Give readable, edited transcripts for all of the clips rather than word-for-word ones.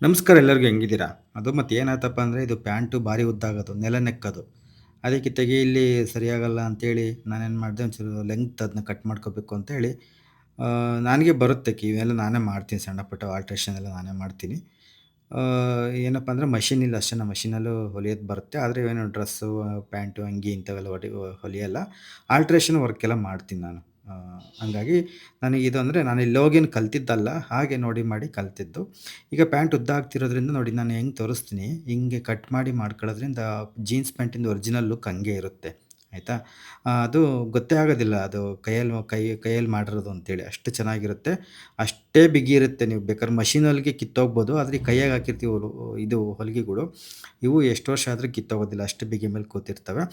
ನಮಸ್ಕಾರ ಎಲ್ಲರಿಗೂ ಹೆಂಗಿದ್ದೀರಾ? ಅದು ಮತ್ತೆ ಏನಾಯ್ತಪ್ಪ ಅಂದರೆ ಇದು ಪ್ಯಾಂಟು ಭಾರಿ ಉದ್ದ ಆಗೋದು, ನೆಲ ನೆಕ್ಕದು. ಅದಕ್ಕೆ ತೆಗಿ ಇಲ್ಲಿ ಸರಿಯಾಗಲ್ಲ ಅಂತೇಳಿ ನಾನೇನು ಮಾಡಿದೆ ಒಂಚೂರು ಲೆಂಗ್ತ್ ಅದನ್ನ ಕಟ್ ಮಾಡ್ಕೋಬೇಕು ಅಂತೇಳಿ ನನಗೆ ಬರುತ್ತೆ ಇವೆಲ್ಲ ನಾನೇ ಮಾಡ್ತೀನಿ ಸಣ್ಣ ಪುಟ್ಟ ಆಲ್ಟ್ರೇಷನ್ ಎಲ್ಲ ನಾನೇ ಮಾಡ್ತೀನಿ. ಏನಪ್ಪ ಅಂದರೆ ಮಷೀನ್ ಇಲ್ಲ ಅಷ್ಟೇ ಮಷೀನಲ್ಲೂ ಹೊಲಿಯೋದು ಬರುತ್ತೆ. ಆದರೆ ಏನು ಡ್ರೆಸ್ಸು, ಪ್ಯಾಂಟು, ಅಂಗಿ ಇಂಥವೆಲ್ಲ ಹೊಲಿಯಲ್ಲ. ಆಲ್ಟ್ರೇಷನ್ ವರ್ಕ್ ಎಲ್ಲ ಮಾಡ್ತೀನಿ ನಾನು. ಹಂಗಾಗಿ ನನಗೆ ಇದು ಅಂದರೆ ನಾನು ಇಲ್ಲಿ ಹೋಗೇನು ಕಲ್ತಿದ್ದಲ್ಲ. ಹಾಗೆ ನೋಡಿ ಮಾಡಿ ಕಲ್ತಿದ್ದು. ಈಗ ಪ್ಯಾಂಟ್ ಉದ್ದ ಆಗ್ತಿರೋದ್ರಿಂದ ನೋಡಿ ನಾನು ಹೆಂಗೆ ತೋರಿಸ್ತೀನಿ, ಹಿಂಗೆ ಕಟ್ ಮಾಡಿ ಮಾಡ್ಕೊಳ್ಳೋದ್ರಿಂದ ಜೀನ್ಸ್ ಪ್ಯಾಂಟಿಂದು ಒರಿಜಿನಲ್ ಲುಕ್ ಹಂಗೆ ಇರುತ್ತೆ. ಆಯಿತಾ? ಅದು ಗೊತ್ತೇ ಆಗೋದಿಲ್ಲ ಅದು ಕೈಯಲ್ಲಿ ಮಾಡಿರೋದು ಅಂತೇಳಿ. ಅಷ್ಟು ಚೆನ್ನಾಗಿರುತ್ತೆ. ಅಷ್ಟೇ ಬಿಗಿ ಇರುತ್ತೆ. ನೀವು ಬೇಕಾದ್ರೆ ಮಷೀನ್ ಹೊಲಿಗೆ ಕಿತ್ತೋಗ್ಬೋದು. ಆದರೆ ಈ ಕೈಯಾಗೆ ಹಾಕಿರ್ತೀವಿ ಇದು ಹೊಲಿಗೆಗಳು, ಇವು ಎಷ್ಟು ವರ್ಷ ಆದರೂ ಕಿತ್ತೋಗೋದಿಲ್ಲ. ಅಷ್ಟು ಬಿಗಿ ಮೇಲೆ ಕೂತಿರ್ತವೆ.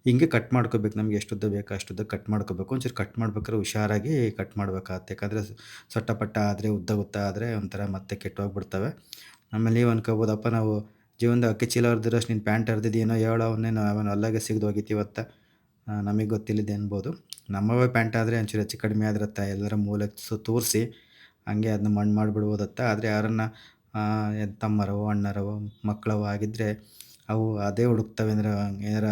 ಹಿಂಗೆ ಕಟ್ ಮಾಡ್ಕೋಬೇಕು. ನಮ್ಗೆ ಎಷ್ಟು ಉದ್ದ ಬೇಕೋ ಅಷ್ಟು ಉದ್ದ ಕಟ್ ಮಾಡ್ಕೋಬೇಕು. ಒಂಚೂರು ಕಟ್ ಮಾಡ್ಬೇಕಾದ್ರೆ ಹುಷಾರಾಗಿ ಕಟ್ ಮಾಡ್ಬೇಕಾಗತ್ತೆ. ಯಾಕಂದರೆ ಸೊಟ್ಟ-ಪಟ್ಟ ಆದರೆ, ಉದ್ದ ಆದರೆ ಒಂಥರ ಮತ್ತೆ ಕೆಟ್ಟೋಗ್ಬಿಡ್ತವೆ. ಆಮೇಲೆ ನೀವು ಅನ್ಕೋಬೋದಪ್ಪ ನಾವು ಜೀವನದಾಗ ಅಕ್ಕಿ ಚೀಲ ಹರಿದಿರೋಷ್ಟು ನೀನು ಪ್ಯಾಂಟ್ ಹರಿದಿದ್ದೀನೋ ಹೇಳೋ ಅವನೇನೋ ಅವನು ಅಲ್ಲಾಗೆ ಸಿಗ್ದು ಹೋಗಿತ್ತು ಇವತ್ತು. ನಮಗೆ ಗೊತ್ತಿಲ್ಲದೆ ಅನ್ಬೋದು. ನಮ್ಮವೇ ಪ್ಯಾಂಟ್ ಆದರೆ ಒಂಚೂರು ಹೆಚ್ಚು ಕಡಿಮೆ ಆದ್ರತ್ತ ಎಲ್ಲರ ಮೂಲೆಗೆ ತೂರಿಸಿ ಹಂಗೆ ಅದನ್ನ ಮಣ್ಣು ಮಾಡಿಬಿಡ್ಬೋದತ್ತ. ಆದರೆ ಯಾರನ್ನ ತಮ್ಮರವೋ, ಅಣ್ಣರವೋ, ಮಕ್ಕಳವೋ ಆಗಿದ್ದರೆ ಅವು ಅದೇ ಹುಡುಕ್ತವೆ ಅಂದ್ರೆ ಏನಾರ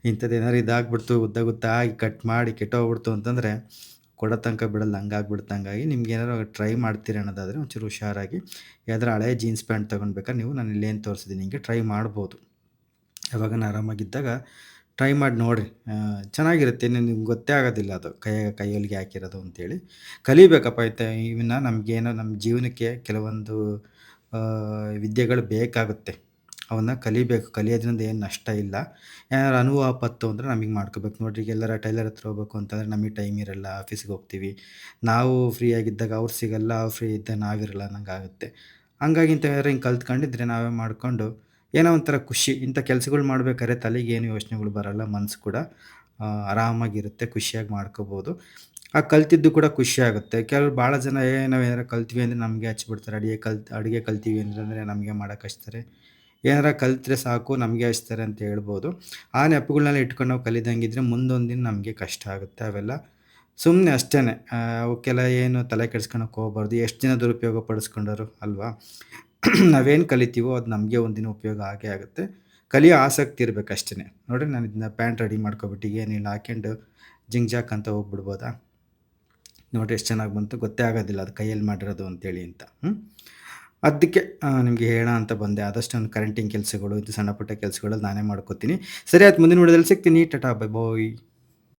ಇಂಥದ್ದೇನಾರು ಇದಾಗ್ಬಿಡ್ತು ಉದ್ದ ಆಗಿ ಕಟ್ ಮಾಡಿ ಕೆಟ್ಟೋಗ್ಬಿಡ್ತು ಅಂತಂದರೆ ಕೊಡೋ ತನಕ ಬಿಡಲ್ಲ ಹಂಗಾಗ್ಬಿಡುತ್ತೆ. ಹಂಗಾಗಿ ನಿಮ್ಗೇನಾರು ಟ್ರೈ ಮಾಡ್ತೀರಿ ಅನ್ನೋದಾದರೆ ಒಂಚೂರು ಹುಷಾರಾಗಿ ಯಾವ್ದಾರು ಹಳೆ ಜೀನ್ಸ್ ಪ್ಯಾಂಟ್ ತೊಗೊಂಡ್ಬೇಕಾದ್ರೆ ನೀವು ನಾನು ಇಲ್ಲೇನು ತೋರಿಸಿದ್ದೀನಿ ಹಿಂಗೆ ಟ್ರೈ ಮಾಡ್ಬೋದು. ಯಾವಾಗನ ಆರಾಮಾಗಿದ್ದಾಗ ಟ್ರೈ ಮಾಡಿ ನೋಡಿರಿ. ಚೆನ್ನಾಗಿರುತ್ತೆ. ನಿಮ್ಗೆ ಗೊತ್ತೇ ಆಗೋದಿಲ್ಲ ಅದು ಕೈ ಹೊಲಿಗೆ ಹಾಕಿರೋದು ಅಂತೇಳಿ. ಕಲಿಬೇಕಪ್ಪ ಇವನ್ನ ನಮಗೇನೋ ನಮ್ಮ ಜೀವನಕ್ಕೆ ಕೆಲವೊಂದು ವಿದ್ಯೆಗಳು ಬೇಕಾಗುತ್ತೆ. ಅವನ್ನ ಕಲಿಬೇಕು. ಕಲಿಯೋದ್ರಿಂದ ಏನು ನಷ್ಟ ಇಲ್ಲ. ಏನಾದ್ರು ಅನುಭವ ಆಪತ್ತು ಅಂದರೆ ನಮಗೆ ಮಾಡ್ಕೋಬೇಕು. ನೋಡ್ರಿ ಈಗ ಎಲ್ಲಾರ ಟೈಲರ್ ಹತ್ರ ಹೋಗ್ಬೇಕು ಅಂತಂದರೆ ನಮಗೆ ಟೈಮ್ ಇರಲ್ಲ, ಆಫೀಸ್‌ಗೆ ಹೋಗ್ತೀವಿ. ನಾವು ಫ್ರೀ ಆಗಿದ್ದಾಗ ಅವ್ರು ಸಿಗಲ್ಲ, ಅವ್ರು ಫ್ರೀ ಇದ್ದಾಗ ನಾವಿರಲ್ಲ ಅನ್ನಂಗಾಗುತ್ತೆ. ಹಂಗಾಗಿ ಇಂಥವೇನಾರು ಹಿಂಗೆ ಕಲ್ತ್ಕೊಂಡಿದ್ರೆ ನಾವೇ ಮಾಡಿಕೊಂಡು ಏನೋ ಒಂಥರ ಖುಷಿ. ಇಂಥ ಕೆಲ್ಸಗಳು ಮಾಡ್ಬೇಕಾದ್ರೆ ತಲೆಗೇನು ಯೋಚನೆಗಳು ಬರಲ್ಲ. ಮನಸ್ಸು ಕೂಡ ಆರಾಮಾಗಿರುತ್ತೆ. ಖುಷಿಯಾಗಿ ಮಾಡ್ಕೋಬೋದು. ಆ ಕಲ್ತಿದ್ದು ಕೂಡ ಖುಷಿಯಾಗುತ್ತೆ. ಕೆಲವ್ರು ಭಾಳ ಜನ ನಾವೇನಾರ ಕಲ್ತ್ವಿ ಅಂದರೆ ನಮಗೆ ಹಚ್ಬಿಡ್ತಾರೆ. ಅಡುಗೆ ಕಲ್ತೀವಿ ಅಂತಂದರೆ ನಮಗೆ ಮಾಡಕ್ಕೆ ಹಚ್ತಾರೆ. ಏನಾರ ಕಲ್ತ್ರೆ ಸಾಕು ನಮಗೆ ಹಚ್ತಾರೆ ಅಂತ ಹೇಳ್ಬೋದು. ಆ ನೆಪಗಳ್ನೆಲ್ಲ ಇಟ್ಕೊಂಡು ನಾವು ಕಲಿದಂಗಿದ್ರೆ ಮುಂದೊಂದು ದಿನ ನಮಗೆ ಕಷ್ಟ ಆಗುತ್ತೆ. ಅವೆಲ್ಲ ಸುಮ್ಮನೆ ಅಷ್ಟೇನೆ. ಅವಕ್ಕೆಲ್ಲ ಏನು ತಲೆ ಕೆಡಿಸ್ಕೊಳಕ್ಕೆ ಹೋಗ್ಬಾರ್ದು. ಎಷ್ಟು ಜನ ದುರುಪಯೋಗ ಪಡಿಸ್ಕೊಂಡರು ಅಲ್ವಾ? ನಾವೇನು ಕಲಿತೀವೋ ಅದು ನಮಗೆ ಒಂದಿನ ಉಪಯೋಗ ಆಗೇ ಆಗುತ್ತೆ. ಕಲಿಯೋ ಆಸಕ್ತಿ ಇರ್ಬೇಕು ಅಷ್ಟೇನೆ. ನೋಡ್ರಿ ನಾನು ಇದನ್ನ ಪ್ಯಾಂಟ್ ರೆಡಿ ಮಾಡ್ಕೊಬಿಟ್ಟು ಏನಿಲ್ಲ ಹಾಕ್ಕೊಂಡು ಜಿಂಗ್ ಜಾಕ್ ಅಂತ ಹೋಗ್ಬಿಡ್ಬೋದಾ? ನೋಡ್ರಿ ಎಷ್ಟು ಚೆನ್ನಾಗಿ ಬಂತು. ಗೊತ್ತೇ ಆಗೋದಿಲ್ಲ ಅದು ಕೈಯಲ್ಲಿ ಮಾಡಿರೋದು ಅಂತೇಳಿ ಅಂತ. ಅದಕ್ಕೆ ನಿಮಗೆ ಹೇಳೋಣ ಅಂತ ಬಂದೆ. ಆದಷ್ಟು ನಾನು ಕರೆಂಟಿಂಗ್ ಕೆಲಸಗಳು, ಇದು ಸಣ್ಣ ಪುಟ್ಟ ಕೆಲಸಗಳು ನಾನೇ ಮಾಡ್ಕೋತೀನಿ. ಸರಿ ಆಯ್ತು ಮುಂದಿನ ವಿಡಿಯೋದಲ್ಲಿ ಸಿಗ್ತೀನಿ. ಟಾಟಾ ಬೈ ಬಾಯ್.